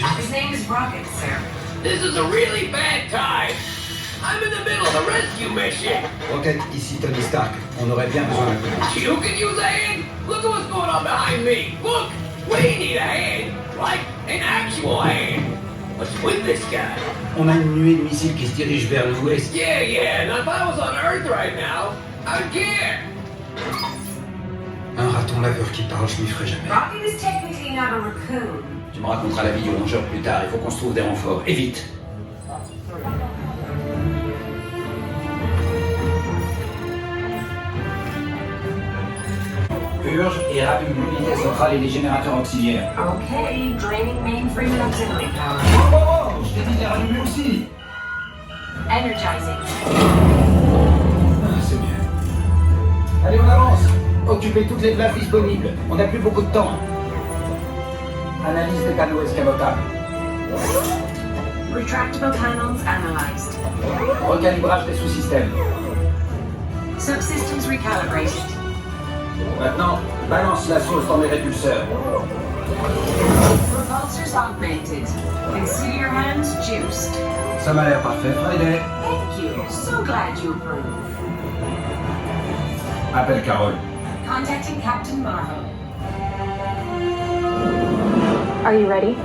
His name is Rocket, sir. This is a really bad time. I'm in the middle of a rescue mission. Rocket, ici Tony Stark. On aurait bien besoin d'un coup de main. You can use a hand. Look at what's going on behind me. Look, we need a hand. Like an actual hand. What's with this guy? On a une nuée de missiles qui se dirige vers l'ouest. Yeah. Now if I was on Earth right now, I'd care. Un raton laveur qui parle, je m'y ferai jamais. Rocket is technically not a raccoon. Tu me raconteras la vie du rongeur plus tard, il faut qu'on se trouve des renforts, et vite. Purge et rallume l'unité centrale et les générateurs auxiliaires. Okay, draining mainframe and auxiliary power. Oh, je t'ai dit de les rallumer aussi. Energizing. Ah, c'est bien. Allez, on avance. Occupez toutes les places disponibles. On n'a plus beaucoup de temps. Analyse des canaux escamotables. Retractable panels analyzed. Recalibrage des sous-systèmes. Subsystems recalibrated. Maintenant, balance la sauce dans les répulseurs. Repulsors augmented. Consider your hands juiced. Ça m'a l'air parfait, Friday. Thank you. So glad you approve. Appelle Carole. Contacting Captain Marvel. Are you ready?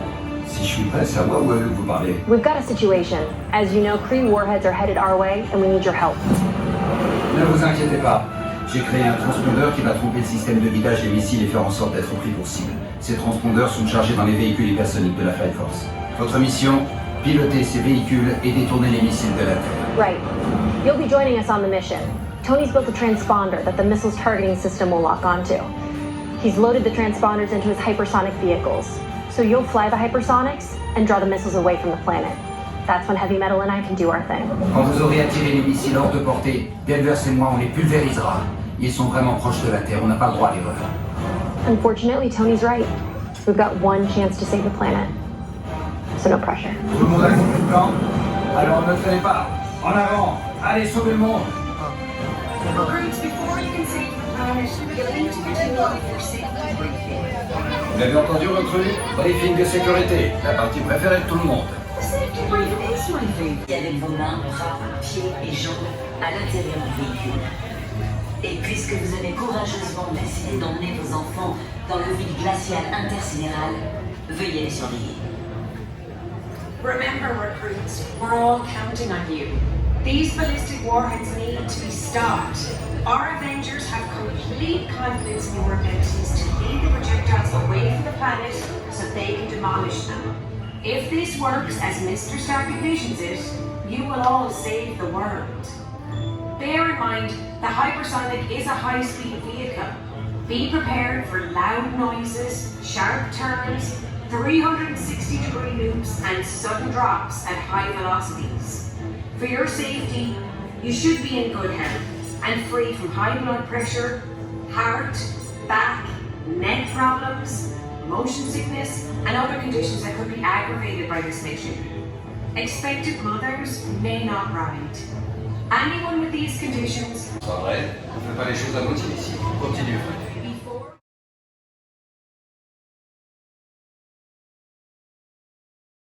Si je suis prêt, c'est à moi ou à eux que vous parlez. We've got a situation. As you know, Kree warheads are headed our way, and we need your help. Ne vous inquiétez pas. J'ai créé un transpondeur qui va tromper le système de guidage des missiles et faire en sorte d'être pris pour cible. Ces transpondeurs sont chargés dans les véhicules hypersoniques de la Flight Force. Votre mission, piloter ces véhicules et détourner les missiles de la Terre. Right. You'll be joining us on the mission. Tony's built a transponder that the missile's targeting system will lock onto. He's loaded the transponders into his hypersonic vehicles. So you'll fly the hypersonics and draw the missiles away from the planet. That's when Heavy Metal and I can do our thing. Quand vous aurez attiré les missiles hors de portée, Danvers et moi, on les pulvérisera. Ils sont vraiment proches de la Terre, on n'a pas le droit à l'erreur. Unfortunately, Tony's right. We've got one chance to save the planet. So no pressure. Tout le monde a compris le plan? Alors ne traînez pas. En avant. Allez, sauvez le monde. Recruits, before you can save the planet, you'll need to continue with your safety briefing. Vous l'avez entendu, recrue? Briefing de sécurité, la partie préférée de tout le monde. The safety briefing is my favorite. Et avec vos mains, bras, pieds et jambes à l'intérieur du véhicule. Et puisque vous avez courageusement décidé d'emmener vos enfants dans le vide glacial intersidéral, veuillez les surveiller. Remember, recruits, we're all counting on you. These ballistic warheads need to be stopped. Our Avengers have complete confidence in your abilities to lead the projectiles away from the planet so they can demolish them. If this works as Mr. Stark envisions it, you will all save the world. Bear in mind, the hypersonic is a high-speed vehicle. Be prepared for loud noises, sharp turns, 360-degree loops, and sudden drops at high velocities. For your safety, you should be in good health and free from high blood pressure, heart, back, neck problems, motion sickness, and other conditions that could be aggravated by this mission. Expectant mothers may not ride. Anyone with these conditions... C'est vrai, on ne fait pas les choses à moitié ici. Continue, Fred.